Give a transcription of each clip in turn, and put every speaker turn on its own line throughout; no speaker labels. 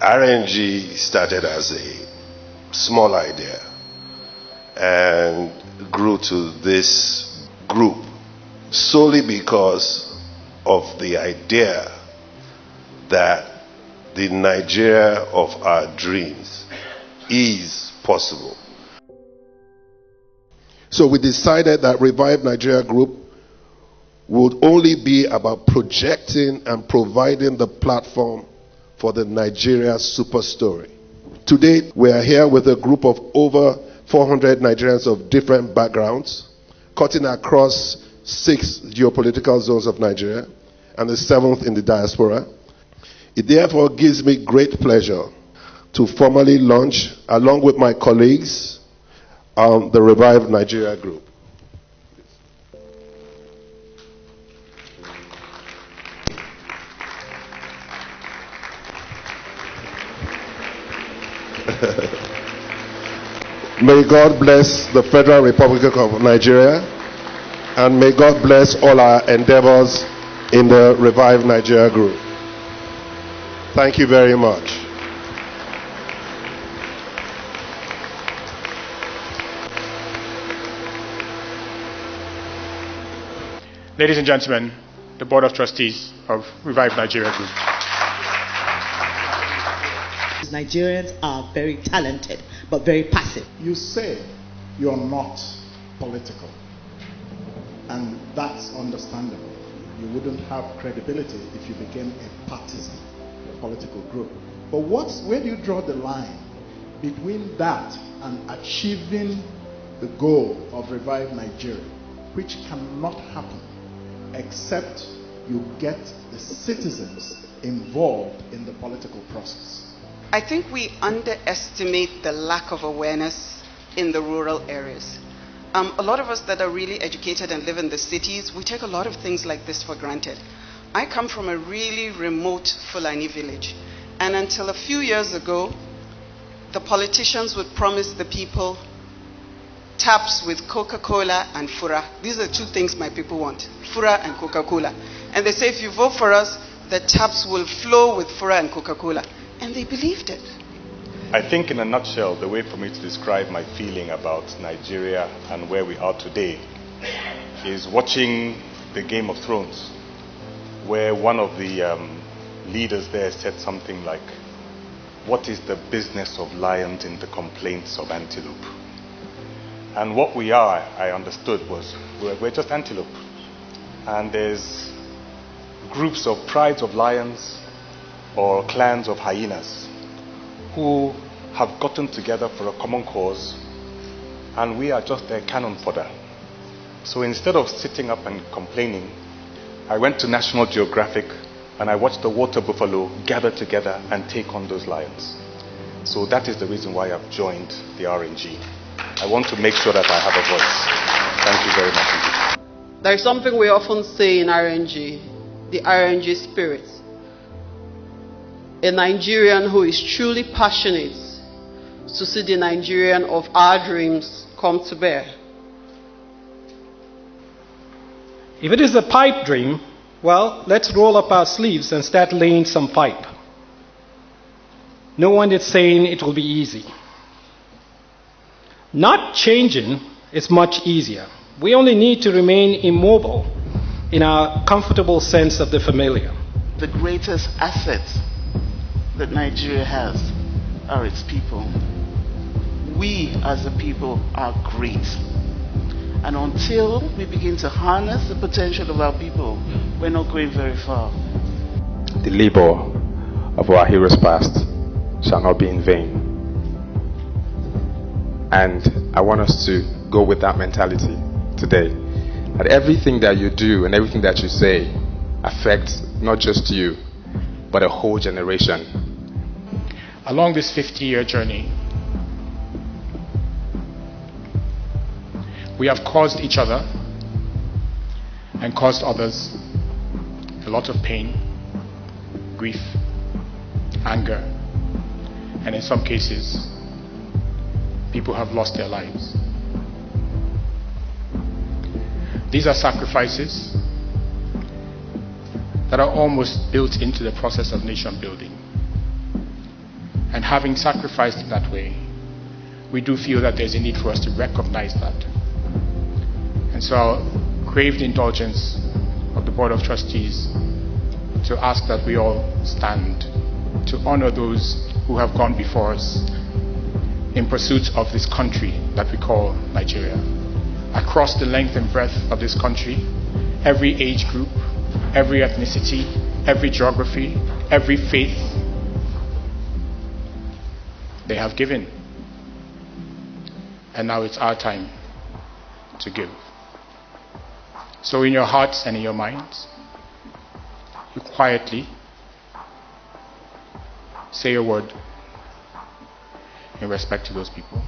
RNG started as a small idea and grew to this group solely because of the idea that the Nigeria of our dreams is possible. So we decided that Revive Nigeria Group would only be about projecting and providing the platform for the Nigeria super story. Today, we are here with a group of over 400 Nigerians of different backgrounds, cutting across 6 geopolitical zones of Nigeria and the 7th in the diaspora. It therefore gives me great pleasure to formally launch, along with my colleagues, the Revive Nigeria Group. May God bless the Federal Republic of Nigeria, and may God bless all our endeavors in the Revive Nigeria Group. Thank you very much.
Ladies and gentlemen, the Board of Trustees of Revive Nigeria Group.
Nigerians are very talented, but very passive.
You say you're not political, and that's understandable. You wouldn't have credibility if you became a partisan political group. But where do you draw the line between that and achieving the goal of Revive Nigeria, which cannot happen except you get the citizens involved in the political process?
I think we underestimate the lack of awareness in the rural areas. A lot of us that are really educated and live in the cities, we take a lot of things like this for granted. I come from a really remote Fulani village, and until a few years ago, the politicians would promise the people taps with Coca-Cola and Fura. These are 2 things my people want, Fura and Coca-Cola. And they say if you vote for us, the taps will flow with Fura and Coca-Cola. And they believed it.
I think in a nutshell, the way for me to describe my feeling about Nigeria and where we are today is watching the Game of Thrones, where one of the leaders there said something like, "What is the business of lions in the complaints of antelope?" And what we are, I understood, was we're just antelope. And there's groups of prides of lions or clans of hyenas who have gotten together for a common cause, and we are just their cannon fodder. So instead of sitting up and complaining, I went to National Geographic and I watched the water buffalo gather together and take on those lions. So that is the reason why I've joined the RNG. I want to make sure that I have a voice. Thank you very much.
There's something we often say in RNG, the RNG spirit. A Nigerian who is truly passionate to see the Nigerian of our dreams come to bear.
If it is a pipe dream, well, let's roll up our sleeves and start laying some pipe. No one is saying it will be easy. Not changing is much easier. We only need to remain immobile in our comfortable sense of the familiar.
The greatest assets that Nigeria has are its people. We as a people are great. And until we begin to harness the potential of our people, we're not going very far.
The labor of our heroes past shall not be in vain. And I want us to go with that mentality today. That everything that you do and everything that you say affects not just you, but a whole generation.
Along this 50-year journey, we have caused each other and caused others a lot of pain, grief, anger, and in some cases, people have lost their lives. These are sacrifices that are almost built into the process of nation building. And having sacrificed in that way, we do feel that there's a need for us to recognize that. And so I'll crave the indulgence of the Board of Trustees to ask that we all stand to honor those who have gone before us in pursuit of this country that we call Nigeria. Across the length and breadth of this country, every age group, every ethnicity, every geography, every faith, they have given. And now it's our time to give. So in your hearts and in your minds, you quietly say a word in respect to those people.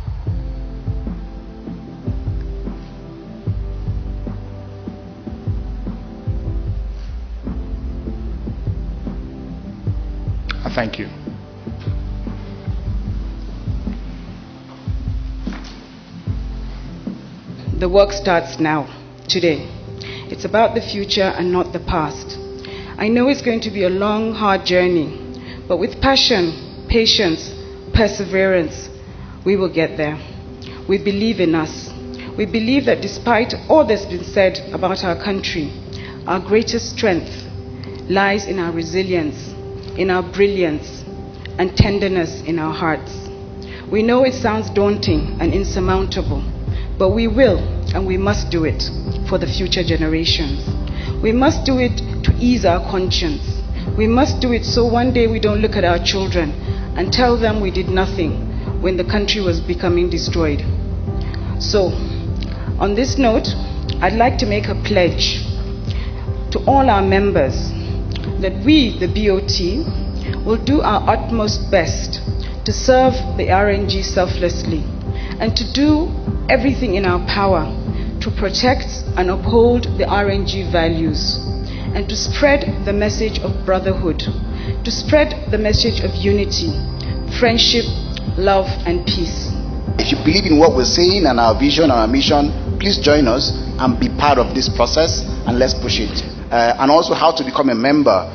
I thank you.
The work starts now, today. It's about the future and not the past. I know it's going to be a long, hard journey, but with passion, patience, perseverance, we will get there. We believe in us. We believe that despite all that's been said about our country, our greatest strength lies in our resilience, in our brilliance, and tenderness in our hearts. We know it sounds daunting and insurmountable, but we will and we must do it for the future generations. We must do it to ease our conscience. We must do it so one day we don't look at our children and tell them we did nothing when the country was becoming destroyed. So, on this note, I'd like to make a pledge to all our members that we, the BOT, will do our utmost best to serve the RNG selflessly and to do everything in our power to protect and uphold the RNG values and to spread the message of brotherhood, to spread the message of unity, friendship, love, and peace.
If you believe in what we're saying and our vision and our mission, please join us and be part of this process, and let's push it. And also how to become a member.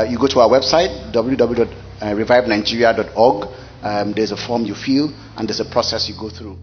You go to our website, www.revivenigeria.org. There's a form you fill, and there's a process you go through.